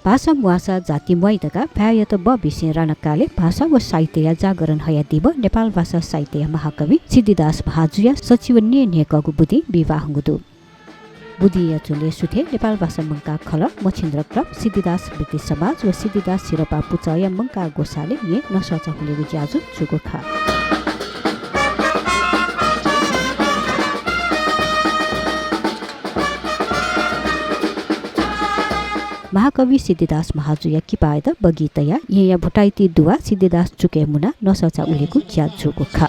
भाषा मुआसा जाति मैदका भ्यायत ब विषय रणकाले भाषा व साहित्य जागरण हया दिव नेपाल भाषा साहित्य महाकवि सिद्धिदास महाजुया सचिव नेकगु बुद्धि विवाह हुँदु बुद्धि चोले सुथे नेपाल भाषा मंका खल मछिन्द्र क्लब सिद्धिदास वृत्ति समाज व सिद्धिदास सिरपा पुचय मंका गोसाले ये नसचा हुलेगु ज्याजु जुगो खा महाकवि सिद्धिदास महाजुया किपायत बगीतया ये भुटाइती दुवा सिद्धिदास चुके मुना नसचा उलेगु ज्याजुगो खा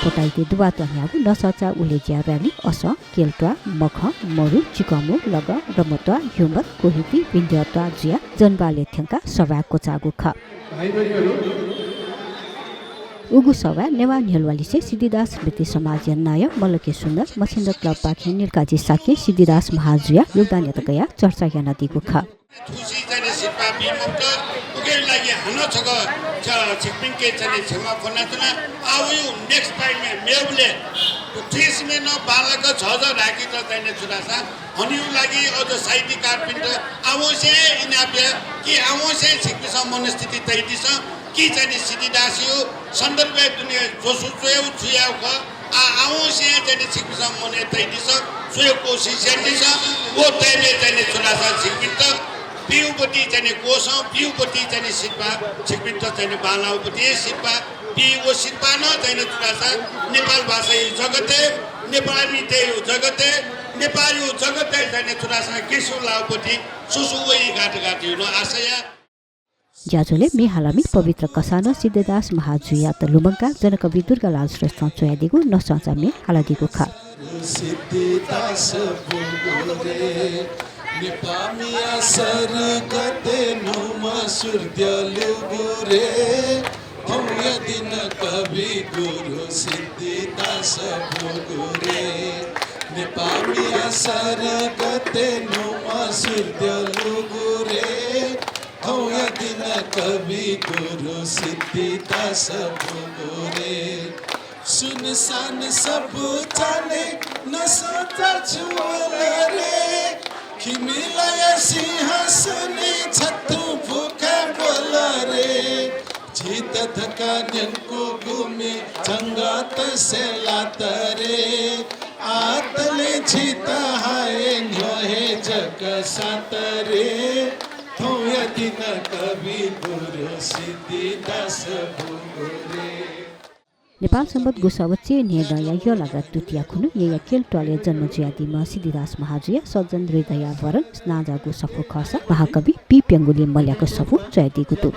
पोटाइते दुवा तन्यागु नसचा उलेजिया र्याली अस केल्टवा मख मरु चिकमु लग रमत्वा ह्युमत कोहिती विन्ध्यत्वा जिया जनबाले थ्यंका सभा कोचागु ख उगु सभा नेवा न्यलवालीसे सिद्धिदास वृत्ति समाज नाय मलके सुन्दर मछिन्द्र क्लब पाखे निर्काजी साके सिद्धिदास महाजुया योगदान यतकया चर्चा या नदीगु ख का बीमुक्त उके लागि हानो छग छिकपिङ के चाहिँ छेमा फनातना आउ नेक्स्ट टाइम मेबले 30 में न बालक 6 राखी त दैने छुरासा हनिउ लागि अझ साइडी कार्पेन्टर आवश्य इनाप्या कि आवश्य छिकपिस मनस्थिति तैदिस कि चाहिँ सिद्धिदासियो सन्दर्भ दुनिया जोसु जोयौ छुयाउ क आवश्य चाहिँ छिकपिस मने तैदिस सोयो कोशिश दिस वो तैले चाहिँ छुरासा छिकपित पिउपति चाहिँ कोस पिउपति चाहिँ सिपा छिकपित चाहिँ बालाउपति सिपा पि वो सिपा न चाहिँ छुरासा नेपाल भाषा जगते नेपाली देउ जगते नेपाली जगते चाहिँ छुरासा केशव लाउपति सुसुवै गाट हुनु आशया ज्याजुले मेहालामी पवित्र कसान सिद्धदास महाजुया त लुबंका जनकवि दुर्गालाल श्रेष्ठ चोयादिगु नसाचामे हालादिगु खा सिद्धदास बुगुरे निपामिया सरगते नुमा सुर्द्यलुगुरे भव्य दिन कवि गुरु सिद्धदास बुगुरे निपामिया सरगते नुमा सुर्द्यलुगुरे भव्य दिन कवि गुरु सिद्धिदास बुगुरे सुनसान सब जाने नसोचा छुअल रे खिमिलय सिंहासने छतु भूखा बोल रे जीत धका न्यनको घुमे चंगात से लात रे आतले जीत हाय न्योहे जग सात रे भव्य दिन कवि गुरु सिद्धिदास बुगुरे नेपाल सम्बत गुसावचे नेदया यो लगात तुतिया खुनु या केल टले जन्म ज्यादिमा सिद्धिदास महाजुया सज्जन हृदय वरण स्नाजागु सफु खसा महाकवि पी पेंगुली मल्याको सफु जयदिगुतु